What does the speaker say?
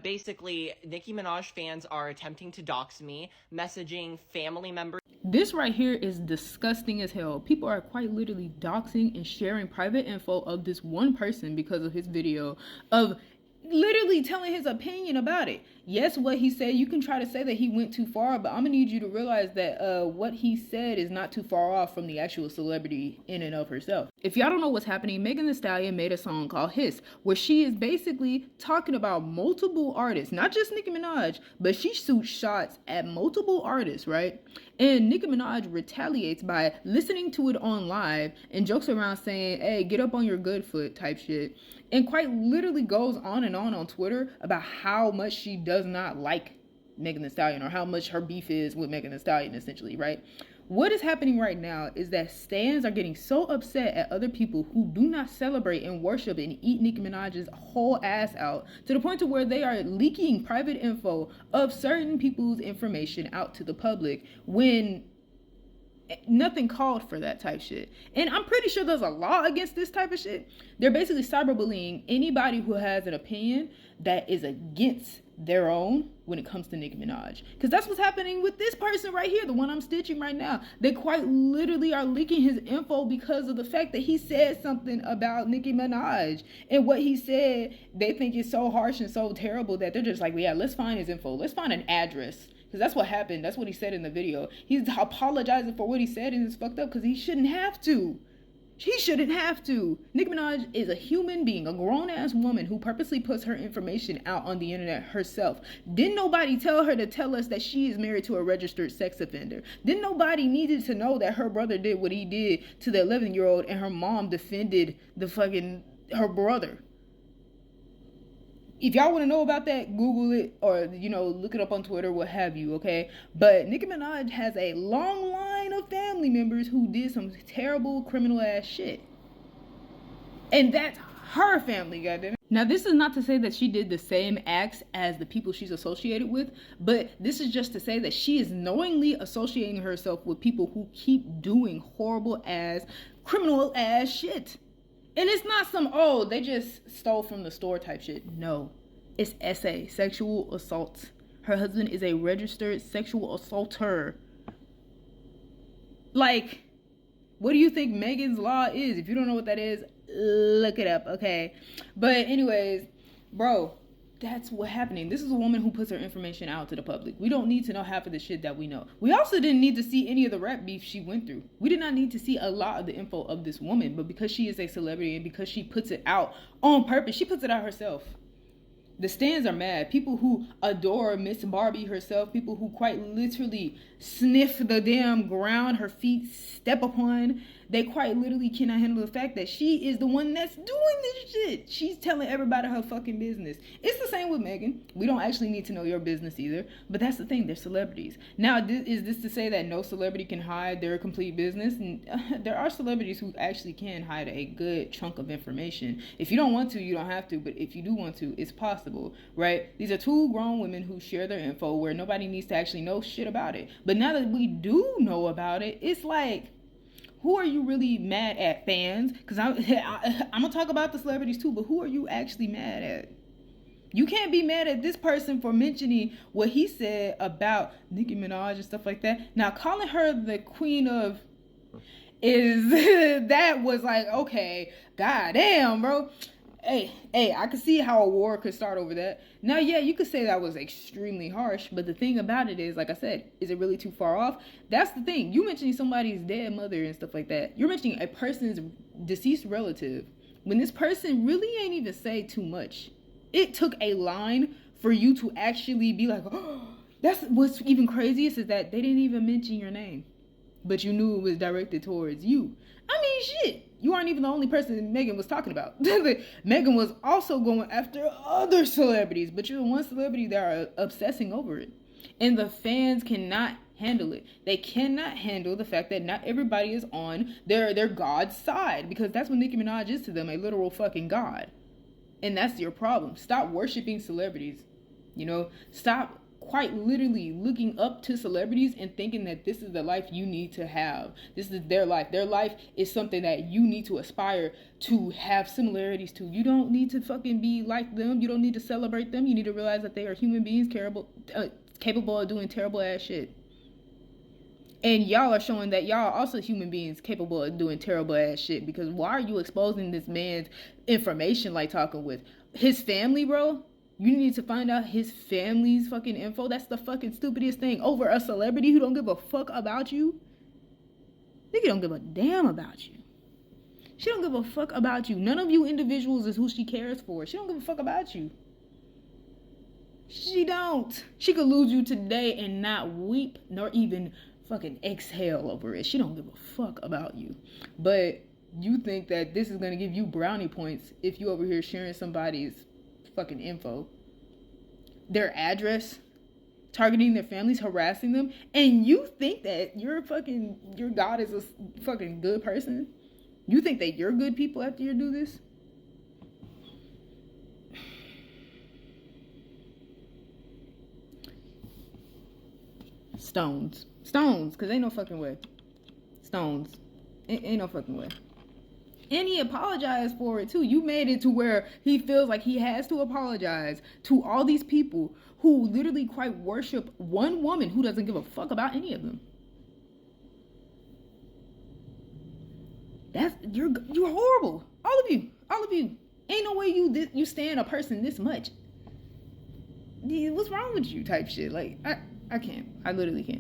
Basically, Nicki Minaj fans are attempting to dox me, messaging family members. This right here is disgusting as hell. People are quite literally doxing and sharing private info of this one person because of his video of literally telling his opinion about it. Yes, what he said, you can try to say that he went too far, but I'm gonna need you to realize that what he said is not too far off from the actual celebrity in and of herself. If y'all don't know what's happening, Megan Thee Stallion made a song called Hiss, where she is basically talking about multiple artists, not just Nicki Minaj, but she shoots shots at multiple artists, right? And Nicki Minaj retaliates by listening to it on live and jokes around saying, hey, get up on your good foot type shit. And quite literally goes on Twitter about how much she does not like Megan Thee Stallion, or how much her beef is with Megan Thee Stallion, essentially, right? What is happening right now is that stans are getting so upset at other people who do not celebrate and worship and eat Nicki Minaj's whole ass out, to the point to where they are leaking private info of certain people's information out to the public when nothing called for that type shit. And I'm pretty sure there's a law against this type of shit. They're basically cyberbullying anybody who has an opinion that is against their own when it comes to Nicki Minaj. Because that's what's happening with this person right here, the one I'm stitching right now. They quite literally are leaking his info because of the fact that he said something about Nicki Minaj. And what he said, they think is so harsh and so terrible that they're just like, yeah, let's find his info. Let's find an address. Because that's what happened. That's what he said in the video. He's apologizing for what he said, and it's fucked up because he shouldn't have to. He shouldn't have to. Nicki Minaj is a human being, a grown-ass woman who purposely puts her information out on the internet herself. Didn't nobody tell her to tell us that she is married to a registered sex offender? Didn't nobody needed to know that her brother did what he did to the 11-year-old and her mom defended her brother? If y'all want to know about that, Google it, or, look it up on Twitter, what have you, okay? But Nicki Minaj has a long line of family members who did some terrible criminal ass shit. And that's her family, goddammit. Now, this is not to say that she did the same acts as the people she's associated with, but this is just to say that she is knowingly associating herself with people who keep doing horrible ass, criminal ass shit. And it's not some, they just stole from the store type shit. No, it's SA, sexual assault. Her husband is a registered sexual assaulter. Like, what do you think Megan's Law is? If you don't know what that is, look it up, okay? But anyways, bro, that's what's happening. This is a woman who puts her information out to the public. We don't need to know half of the shit that we know. We also didn't need to see any of the rap beef she went through. We did not need to see a lot of the info of this woman, but because she is a celebrity and because she puts it out on purpose, she puts it out herself. The stans are mad. People who adore Miss Barbie herself, people who quite literally sniff the damn ground her feet step upon, they quite literally cannot handle the fact that she is the one that's doing this shit. She's telling everybody her fucking business. It's the same with Megan. We don't actually need to know your business either, but that's the thing. They're celebrities. Now, is this to say that no celebrity can hide their complete business? And, there are celebrities who actually can hide a good chunk of information. If you don't want to, you don't have to, but if you do want to, it's possible, right? These are two grown women who share their info where nobody needs to actually know shit about it. But now that we do know about it, it's like, who are you really mad at, fans? Because I'm going to talk about the celebrities too, but who are you actually mad at? You can't be mad at this person for mentioning what he said about Nicki Minaj and stuff like that. Now, calling her the queen of that was like, okay, goddamn, bro. Hey, I could see how a war could start over that. Now, yeah, you could say that was extremely harsh, but the thing about it is, like I said, is it really too far off? That's the thing. You mentioning somebody's dead mother and stuff like that. You're mentioning a person's deceased relative when this person really ain't even say too much. It took a line for you to actually be like, oh, that's what's even craziest is that they didn't even mention your name, but you knew it was directed towards you. I mean, shit. You aren't even the only person Megan was talking about. Megan was also going after other celebrities, but you're the one celebrity that are obsessing over it. And the fans cannot handle it. They cannot handle the fact that not everybody is on their God's side, because that's what Nicki Minaj is to them, a literal fucking God. And that's your problem. Stop worshiping celebrities. Stop quite literally looking up to celebrities and thinking that this is the life you need to have. This is their life. Their life is something that you need to aspire to have similarities to. You don't need to fucking be like them. You don't need to celebrate them. You need to realize that they are human beings capable of doing terrible ass shit. And y'all are showing that y'all are also human beings capable of doing terrible ass shit, because why are you exposing this man's information like talking with his family, bro? You need to find out his family's fucking info. That's the fucking stupidest thing. Over a celebrity who don't give a fuck about you. Nigga don't give a damn about you. She don't give a fuck about you. None of you individuals is who she cares for. She don't give a fuck about you. She don't. She could lose you today and not weep nor even fucking exhale over it. She don't give a fuck about you. But you think that this is going to give you brownie points if you over here sharing somebody's fucking info, their address, targeting their families, harassing them, and you think that your God is a fucking good person? You think that you're good people after you do this? Stones, because ain't no fucking way. Stones, ain't no fucking way. And he apologized for it too. You made it to where he feels like he has to apologize to all these people who literally quite worship one woman who doesn't give a fuck about any of them. You're horrible. All of you. Ain't no way you stand a person this much. What's wrong with you? Type shit. Like I can't. I literally can't.